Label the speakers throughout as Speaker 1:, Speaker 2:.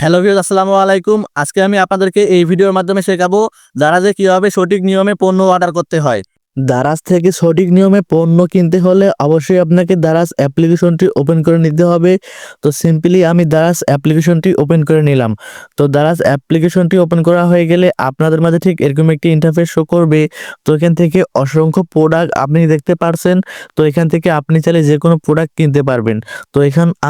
Speaker 1: Hello viewers, আসসালামু আলাইকুম। আজকে আমি আপনাদেরকে এই ভিডিওর মাধ্যমে শেখাবো দারাজে কিভাবে সঠিক নিয়মে পণ্য অর্ডার করতে হয়। দারাজ থেকে সঠিক নিয়মে পণ্য কিনতে হলে অবশ্যই আপনাকে দারাজ অ্যাপ্লিকেশনটি ওপেন করে নিতে হবে। তো সিম্পলি আমি দারাজ অ্যাপ্লিকেশনটি ওপেন করে নিলাম। তো দারাজ অ্যাপ্লিকেশনটি ওপেন করা হয়ে গেলে আপনাদের মাঝে ঠিক এরকম একটি ইন্টারফেস শো করবে। তো এখান থেকে অসংখ্য প্রোডাক্ট আপনি দেখতে পারছেন। তো এখান থেকে আপনি চাইলে যে কোনো প্রোডাক্ট কিনতে পারবেন। তো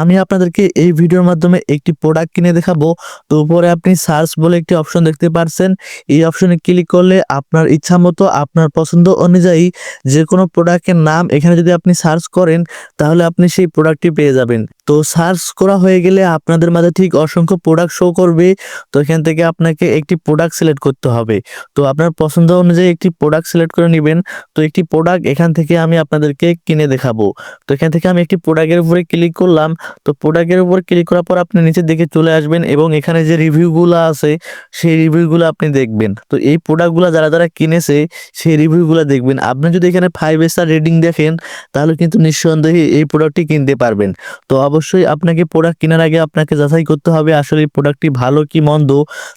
Speaker 1: আমি আপনাদেরকে এই ভিডিওর মাধ্যমে একটি প্রোডাক্ট কিনে দেখাবো। তো উপরে আপনি সার্চ বলে একটি অপশন দেখতে পারছেন। এই অপশনে ক্লিক করলে আপনার ইচ্ছা মতো আপনার পছন্দ অনুযায়ী যে কোনো প্রোডাক্টের নাম এখানে যদি আপনি সার্চ করেন তাহলে আপনি সেই প্রোডাক্টটি পেয়ে যাবেন। তো সার্চ করা হয়ে গেলে আপনাদের মাঝে ঠিক অসংখ্য প্রোডাক্ট শো করবে। তো এখান থেকে আপনাকে একটি প্রোডাক্ট সিলেক্ট করতে হবে। তো আপনার পছন্দ অনুযায়ী একটি প্রোডাক্ট সিলেক্ট করে নেবেন। তো একটি প্রোডাক্ট এখান থেকে আমি আপনাদেরকে কিনে দেখাবো। তো এখান থেকে আমি একটি প্রোডাক্টের উপরে ক্লিক করলাম। তো প্রোডাক্টের উপর ক্লিক করার পর আপনি নিচের দিকে চলে আসবেন এবং এখানে যে রিভিউগুলো আছে সেই রিভিউগুলো আপনি দেখবেন। তো এই প্রোডাক্টগুলো যারা যারা কিনেছে সেই রিভিউগুলো দেখবেন। আপনি যদি এখানে 5 স্টার রেটিং দেখেন তাহলে কিন্তু নিঃসন্দেহে এই প্রোডাক্টটি কিনতে পারবেন। তো অবশ্যই আপনাকে প্রোডাক্ট কেনার আগে আপনাকে যাচাই করতে হবে আসলে এই প্রোডাক্টটি ভালো কি মন্দ,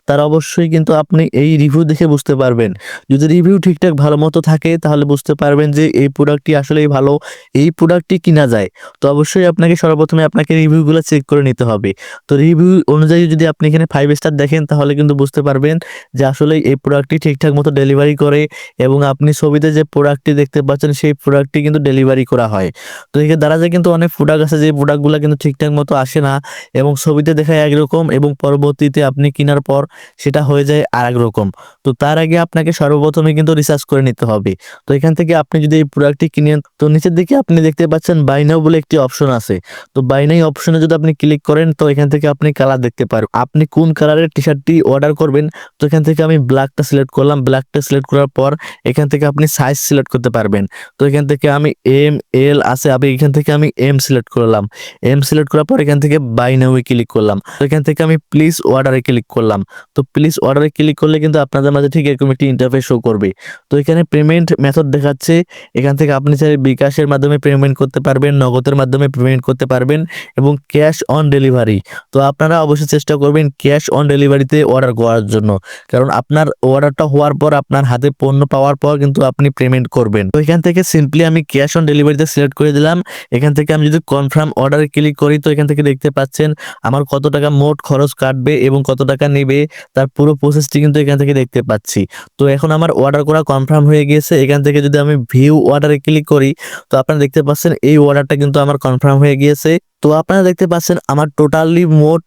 Speaker 1: তার অবশ্যই কিন্তু আপনি এই রিভিউ দেখে বুঝতে পারবেন। যদি রিভিউ ঠিকঠাক ভালো মতো থাকে তাহলে বুঝতে পারবেন যে এই প্রোডাক্টটি আসলেই ভালো, এই প্রোডাক্টটি কিনা যায়। তো অবশ্যই আপনাকে সর্বপ্রথমে আপনাকে রিভিউগুলো চেক করে নিতে হবে। তো রিভিউ অনুযায়ী যদি আপনি এখানে 5 স্টার দেখেন তাহলে কিন্তু বুঝতে পারবেন যে আসলে এই প্রোডাক্টটি ঠিকঠাক মতো ডেলিভারি করে এবং আপনি ছবিতে যে প্রোডাক্টটি দেখতে পাচ্ছেন সেই প্রোডাক্টটি কিন্তু ডেলিভারি করা হয়। তো এর দ্বারা যে কিন্তু অনেক প্রোডাক্ট আছে যে প্রোডাক্টগুলো কিন্তু ঠিকঠাক মতো আসে না এবং ছবিতে দেখায় একরকম এবং পরবর্তীতে আপনি কেনার পর সেটা হয়ে যায় আরেক রকম। তো তার আগে আপনাকে সর্বপ্রথমে কিন্তু রিসার্চ করে নিতে হবে। তো এখান থেকে আপনি যদি এই প্রোডাক্টটি কিনেন তো নিচের দিকে আপনি দেখতে পাচ্ছেন বাই নাও বলে একটি অপশন আছে। তো বাই নাও অপশনে যদি আপনি ক্লিক করেন তো এখান থেকে আপনি কালার দেখতে পারবেন। আপনি কোন কালারের টি শার্টটি অর্ডার করবেন। তো এখান থেকে আমি ব্ল্যাকটা সিলেক্ট করলাম। ব্ল্যাকটা সিলেক্ট করার পর এখান থেকে আপনি সাইজ সিলেক্ট করতে পারবেন। তো এখান থেকে আমি এম এল আছে, আমি এখান থেকে আমি এম সিলেক্ট করলাম। এম সিলেক্ট করার পর এখান থেকে বাই নাও ক্লিক করলাম। তো এখান থেকে আমি প্লিজ অর্ডারে ক্লিক করলাম। তো প্লিজ অর্ডারে ক্লিক করলে কিন্তু আপনাদের মাঝে ঠিক এরকম একটি ইন্টারফেস শো করবে। তো এখানে পেমেন্ট মেথড দেখাচ্ছে। এখান থেকে আপনি চাইলে বিকাশের মাধ্যমে পেমেন্ট করতে পারবেন, নগদের মাধ্যমে পেমেন্ট করতে পারবেন এবং ক্যাশ অন ডেলিভারি। তো আপনারা অবশ্যই চেষ্টা করবেন ক্যাশ অন ডেলিভারিতে অর্ডার করার জন্য, কারণ আপনার অর্ডারটা হওয়ার পর আপনার হাতে পণ্য পাওয়ার পর কিন্তু আপনি পেমেন্ট করবেন। তো এখান থেকে সিম্পলি আমি ক্যাশ অন ডেলিভারিতে সিলেক্ট করে দিলাম। এখান থেকে আমি যদি কনফার্ম অর্ডারে ক্লিক করি তো এখান থেকে দেখতে পাচ্ছেন আমার কত টাকা মোট খরচ কাটবে এবং কত টাকা নেবে তার পুরো প্রসেসটি কিন্তু এখান থেকে দেখতে পাচ্ছি। তো এখন আমার অর্ডার করা কনফার্ম হয়ে গিয়েছে। এখান থেকে যদি আমি ভিউ অর্ডারে ক্লিক করি তো আপনারা দেখতে পাচ্ছেন এই অর্ডারটা কিন্তু আমার কনফার্ম হয়ে গিয়েছে। তো আপনারা দেখতে পাচ্ছেন আমার টোটালি মোট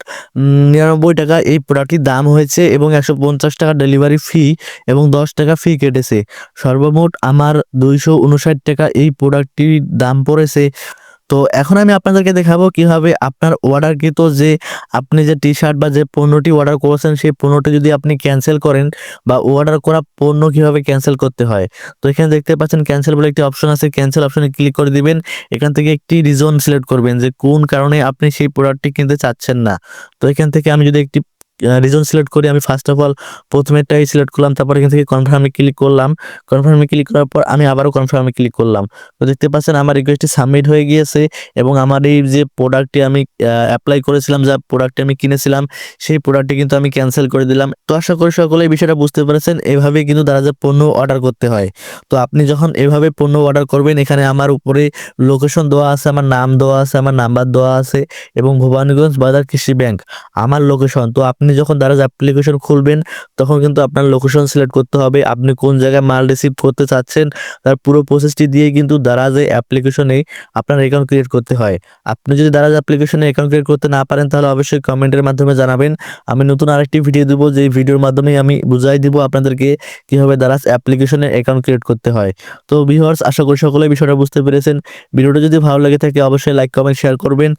Speaker 1: 99 টাকা এই প্রোডাক্টটির দাম হয়েছে এবং 150 টাকা ডেলিভারি ফি এবং 10 টাকা ফি কেটেছে। সর্বমোট আমার 259 টাকা এই প্রোডাক্টটির দাম পড়েছে। তো এখন আমি আপনাদেরকে দেখাবো কিভাবে আপনার অর্ডারকৃত যে আপনি যে টি শার্ট বা যে পণ্যটি অর্ডার করেছেন সেই পণ্যটি যদি আপনি ক্যান্সেল করেন বা অর্ডার করা পণ্য কিভাবে ক্যান্সেল করতে হয়। তো এখানে দেখতে পাচ্ছেন ক্যান্সেল বলে একটি অপশন আছে। ক্যান্সেল অপশনে ক্লিক করে দিবেন। এখান থেকে একটি রিজন সিলেক্ট করবেন যে কোন কারণে আপনি সেই প্রোডাক্টটি কিনতে চাচ্ছেন না। তো এখান থেকে আমি যদি একটি রিজন সিলেক্ট করি, আমি ফার্স্ট অফ অল প্রথমেরটাই সিলেক্ট করলাম, তারপর এখান থেকে কনফার্মে ক্লিক করলাম। কনফার্মে ক্লিক করার পর আমি আবারও কনফার্মে ক্লিক করলাম। তো দেখতে পাচ্ছেন আমার রিকোয়েস্টটি সাবমিট হয়ে গিয়েছে এবং আমার এই যে প্রোডাক্টটি আমি অ্যাপ্লাই করেছিলাম, যা প্রোডাক্টটি আমি কিনেছিলাম সেই প্রোডাক্টটি কিন্তু আমি ক্যান্সেল করে দিলাম। তো আশা করি সকলে এই বিষয়টা বুঝতে পেরেছেন। এভাবেই কিন্তু দারাজে পণ্য অর্ডার করতে হয়। তো আপনি যখন এভাবে পণ্য অর্ডার করবেন এখানে আমার উপরে লোকেশন দেওয়া আছে, আমার নাম দেওয়া আছে, আমার নাম্বার দেওয়া আছে এবং ভবানীগঞ্জ বাজার কৃষি ব্যাংক আমার লোকেশন। তো আপনি যখন দারাজ অ্যাপ্লিকেশন খুলবেন তখন কিন্তু আপনার লোকেশন সিলেক্ট করতে হবে। আপনি কোন জায়গায় মাল রিসিভ করতে চাচ্ছেন তার পুরো প্রসেসটি দিয়ে কিন্তু দারাজে অ্যাপ্লিকেশনে আপনার অ্যাকাউন্ট ক্রিয়েট করতে হয়। আপনি যদি দারাজ অ্যাপ্লিকেশনে অ্যাকাউন্ট ক্রিয়েট করতে না পারেন তাহলে অবশ্যই কমেন্টের মাধ্যমে জানাবেন। আমি নতুন আরেকটি ভিডিও দেবো যেই ভিডিওর মাধ্যমে আমি বুঝাই দিব আপনাদেরকে কিভাবে দারাজ অ্যাপ্লিকেশনে অ্যাকাউন্ট ক্রিয়েট করতে হয়। তো ভিউয়ার্স, আশা করি সকলে বিষয়টা বুঝতে পেরেছেন। ভিডিওটা যদি ভালো লাগে থাকে অবশ্যই লাইক কমেন্ট শেয়ার করবেন।